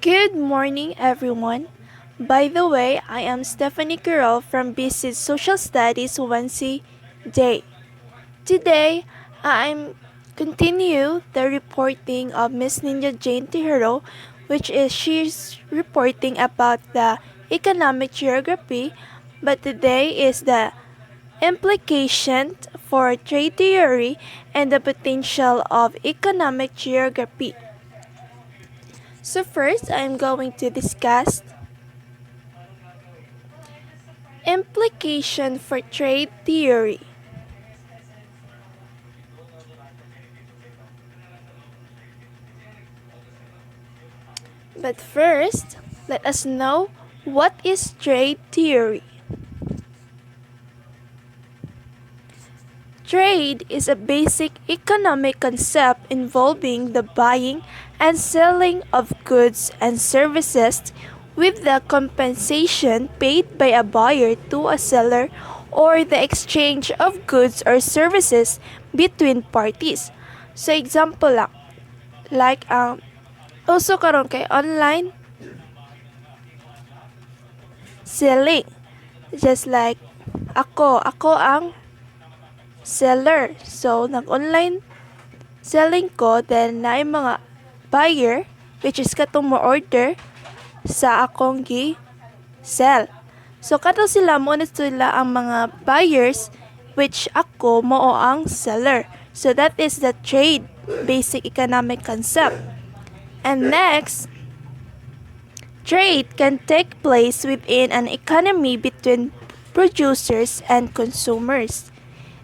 Good morning, everyone. By the way, I am Stephanie Quirol from BC's Social Studies Wednesday Day. Today, I'm continue the reporting of Miss Ninja Jane Tihiro, which is she's reporting about the economic geography, but today is the implication for trade theory and the potential of economic geography. So first, I'm going to discuss implication for trade theory. But first, let us know what is trade theory. Trade is a basic economic concept involving the buying and selling of goods and services with the compensation paid by a buyer to a seller or the exchange of goods or services between parties. So example lang, like also karon kay online selling. Just like ako ang seller. So nag-online selling ko, then na mga buyer which is katong mo order sa akong gi-sell. So kato sila mo na sila ang mga buyers which ako mo ang seller. So that is the trade basic economic concept. And next, trade can take place within an economy between producers and consumers.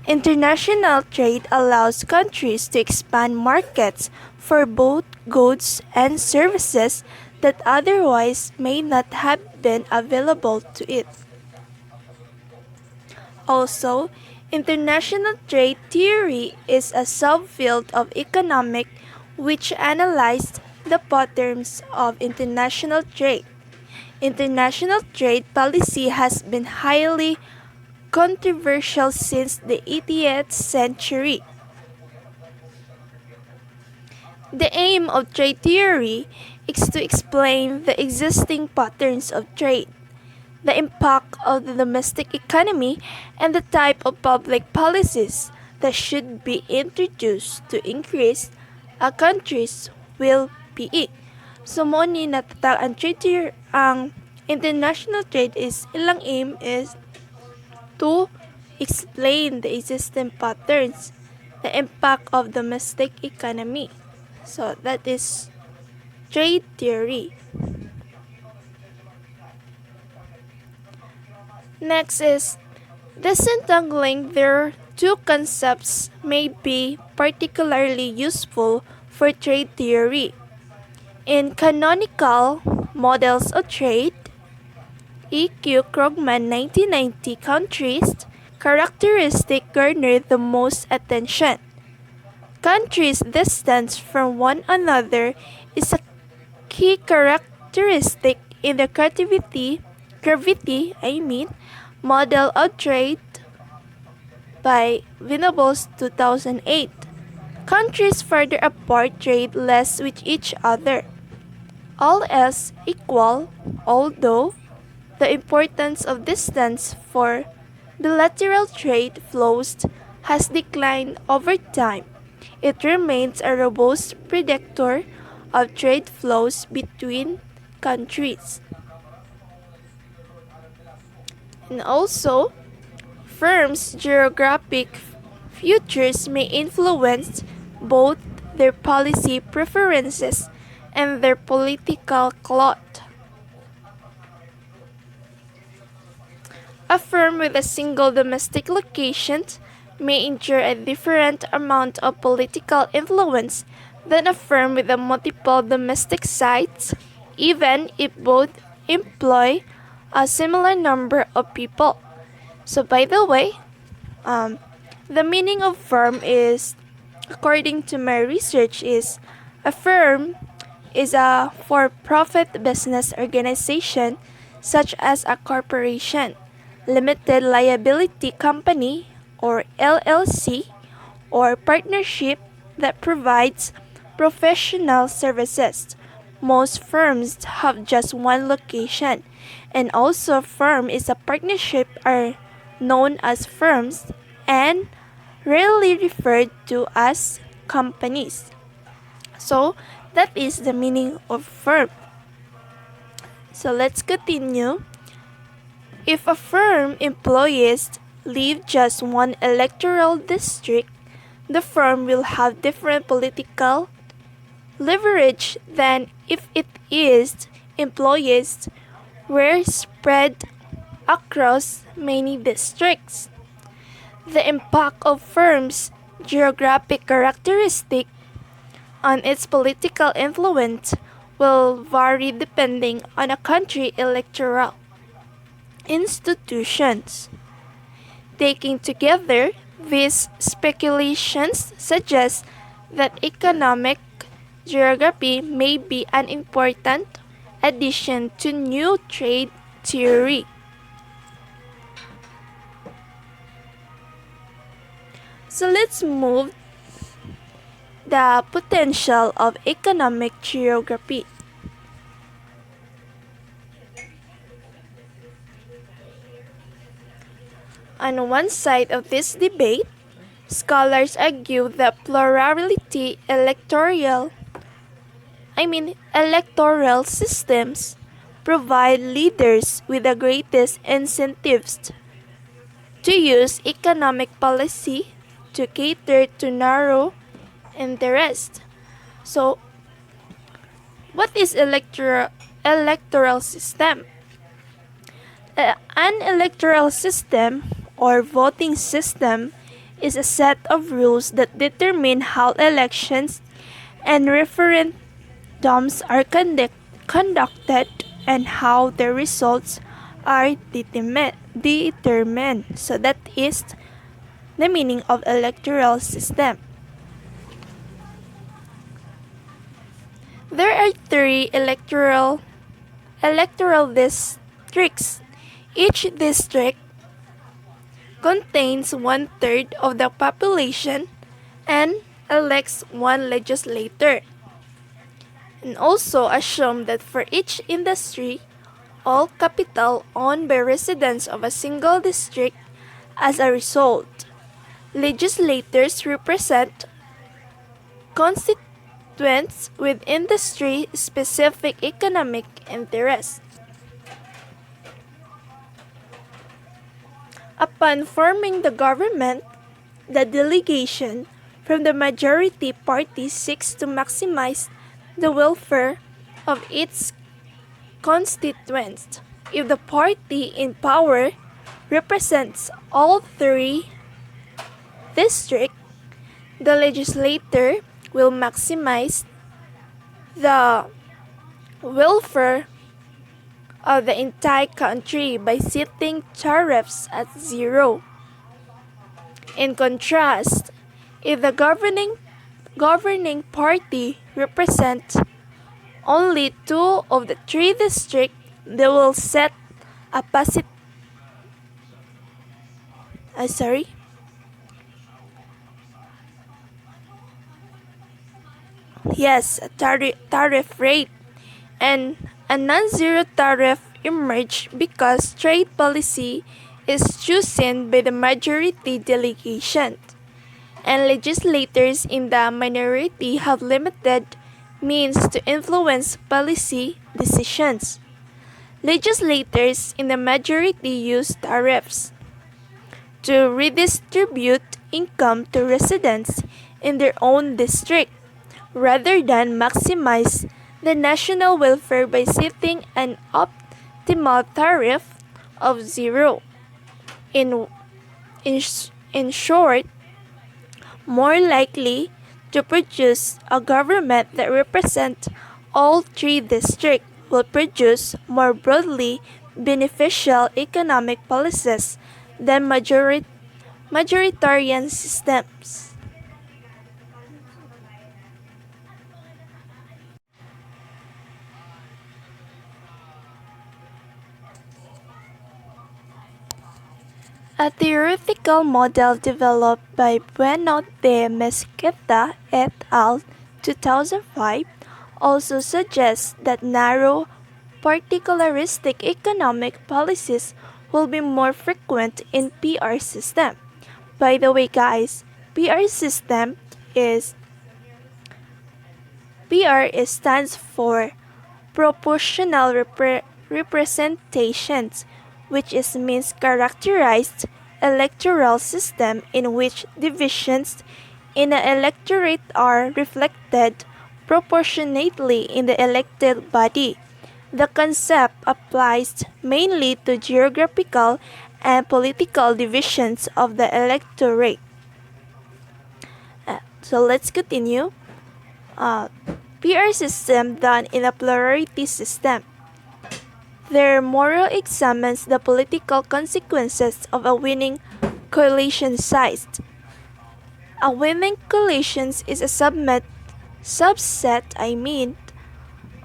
International trade allows countries to expand markets for both goods and services that otherwise may not have been available to it. Also, international trade theory is a subfield of economics which analyzed the patterns of international trade. International trade policy has been highly controversial since the 18th century. The aim of trade theory is to explain the existing patterns of trade, the impact of the domestic economy, and the type of public policies that should be introduced to increase a country's well-being. So mo ni natatag ang trade theory, ang international trade is ilang aim is to explain the existing patterns, the impact of domestic economy. So that is trade theory. Next is disentangling their two concepts may be particularly useful for trade theory. In canonical models of trade, E.Q. Krogman 1990 countries characteristic garnered the most attention. Countries' distance from one another is a key characteristic in the gravity model of trade by Venables 2008. Countries further apart trade less with each other. All else equal, although the importance of distance for bilateral trade flows has declined over time. It remains a robust predictor of trade flows between countries. And also, firms' geographic futures may influence both their policy preferences and their political clout. A firm with a single domestic location may enjoy a different amount of political influence than a firm with a multiple domestic sites, even if both employ a similar number of people. So by the way, the meaning of firm is, according to my research, is a firm is a for-profit business organization such as a corporation, limited liability company or LLC, or partnership that provides professional services, most firms have just one location, and also firm is a partnership are known as firms and rarely referred to as companies. So that is the meaning of firm. So let's continue. If a firm employees leave just one electoral district, the firm will have different political leverage than if it is employees were spread across many districts. The impact of firms' geographic characteristic on its political influence will vary depending on a country's electoral institutions. Taking together, these speculations suggest that economic geography may be an important addition to new trade theory. So let's move the potential of economic geography. On one side of this debate, scholars argue that electoral systems provide leaders with the greatest incentives to use economic policy to cater to narrow interests. So, what is electoral system? An electoral system or voting system is a set of rules that determine how elections and referendums are conducted and how the results are determined. So that is the meaning of electoral system. There are three electoral districts. Each district contains 1/3 of the population and elects one legislator. And also assume that for each industry, all capital owned by residents of a single district. As a result, legislators represent constituents with industry-specific economic interests. Upon forming the government, the delegation from the majority party seeks to maximize the welfare of its constituents. If the party in power represents all three districts, the legislator will maximize the welfare of the entire country by setting tariffs at zero. In contrast, if the governing party represents only two of the three districts, they will set a tariff rate, and a non-zero tariff emerged because trade policy is chosen by the majority delegation, and legislators in the minority have limited means to influence policy decisions. Legislators in the majority use tariffs to redistribute income to residents in their own district, rather than maximize the national welfare by setting an optimal tariff of zero. In short, more likely to produce a government that represents all three districts will produce more broadly beneficial economic policies than majoritarian systems. A theoretical model developed by Bueno de Mesquita et al. 2005 also suggests that narrow, particularistic economic policies will be more frequent in PR system. By the way, guys, PR system is stands for proportional representations, which is means characterized electoral system in which divisions in an electorate are reflected proportionately in the elected body. The concept applies mainly to geographical and political divisions of the electorate. So let's continue. Uh, PR system done in a plurality system. Their moral examines the political consequences of a winning coalition size. A winning coalition is a subset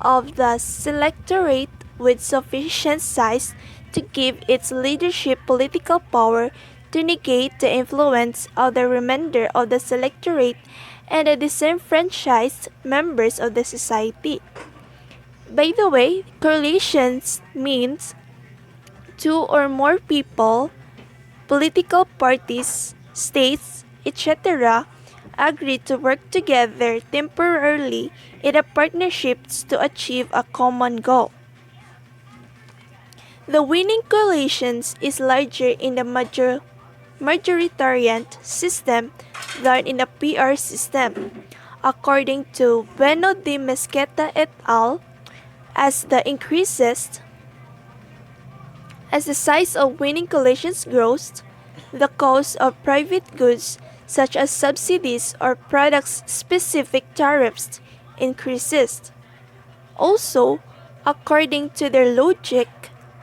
of the electorate with sufficient size to give its leadership political power to negate the influence of the remainder of the electorate and the disenfranchised members of the society. By the way, coalitions means two or more people, political parties, states, etc. agree to work together temporarily in a partnerships to achieve a common goal. The winning coalitions is larger in the majoritarian system than in the PR system, according to Bueno de Mesquita et al. As the size of winning coalitions grows, the cost of private goods such as subsidies or product-specific tariffs increases. Also, according to their logic,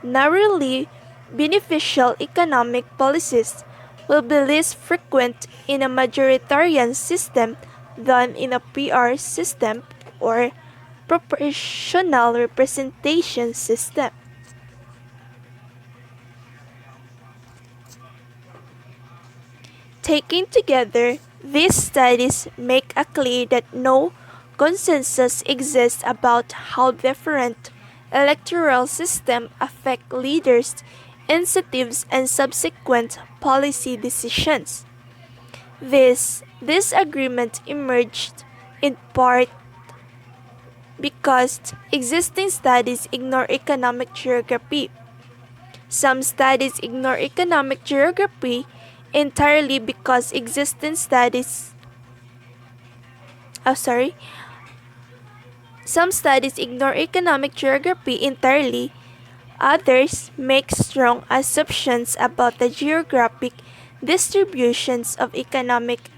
narrowly beneficial economic policies will be less frequent in a majoritarian system than in a PR system or proportional representation system. Taken together, these studies make it clear that no consensus exists about how different electoral systems affect leaders' incentives and subsequent policy decisions. This disagreement emerged in part because existing studies ignore economic geography. Some studies ignore economic geography entirely because some studies ignore economic geography entirely. Others make strong assumptions about the geographic distributions of economic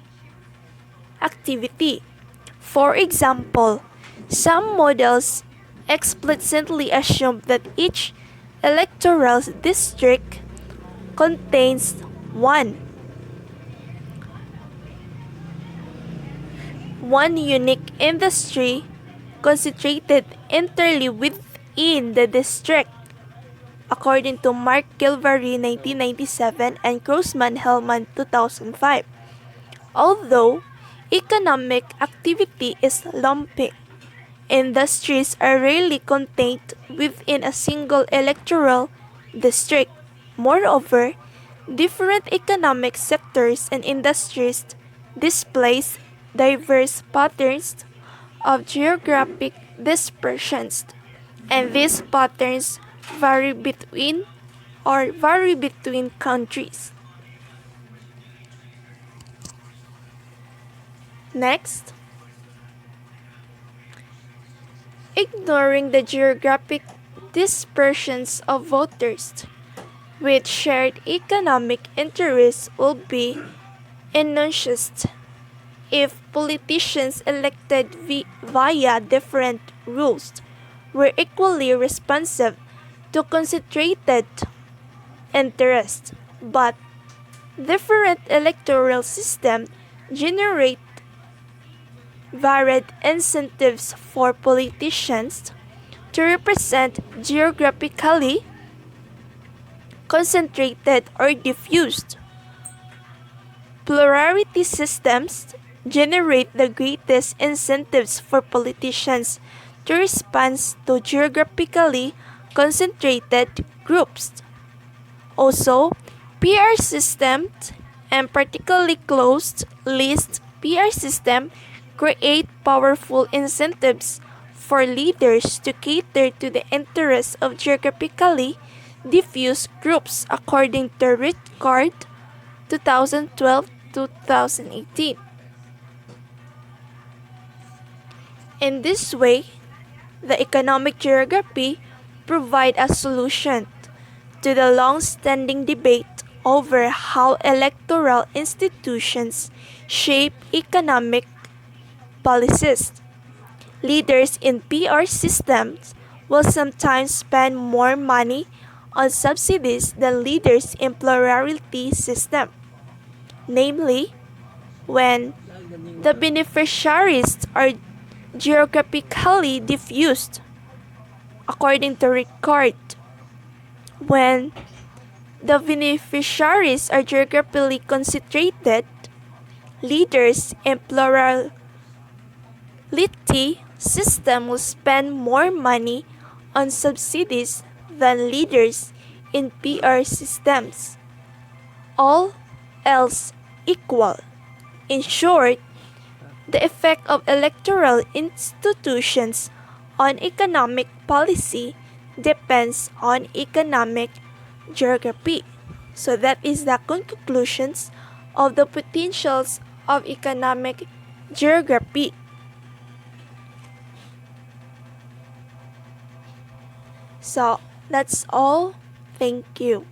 activity. For example, some models explicitly assume that each electoral district contains one unique industry concentrated entirely within the district, according to Mark Gilvary 1997 and Grossman-Hellman 2005. Although economic activity is lumping, industries are rarely contained within a single electoral district. Moreover, different economic sectors and industries displays diverse patterns of geographic dispersions, and these patterns vary between countries. Next, ignoring the geographic dispersions of voters with shared economic interests will be enunciated if politicians elected via different rules were equally responsive to concentrated interests, but different electoral systems generate varied incentives for politicians to represent geographically concentrated or diffused. Plurality systems generate the greatest incentives for politicians to respond to geographically concentrated groups. Also, PR systems and particularly closed list PR system create powerful incentives for leaders to cater to the interests of geographically diffuse groups according to Richard 2012-2018. In this way, the economic geography provide a solution to the long-standing debate over how electoral institutions shape economic policies. Leaders in PR systems will sometimes spend more money on subsidies than leaders in plurality system. Namely, when the beneficiaries are geographically diffused, according to Ricard. When the beneficiaries are geographically concentrated, leaders in plurality system will spend more money on subsidies than leaders in PR systems. All else equal. In short, the effect of electoral institutions on economic policy depends on economic geography. So that is the conclusions of the potentials of economic geography. So that's all. Thank you.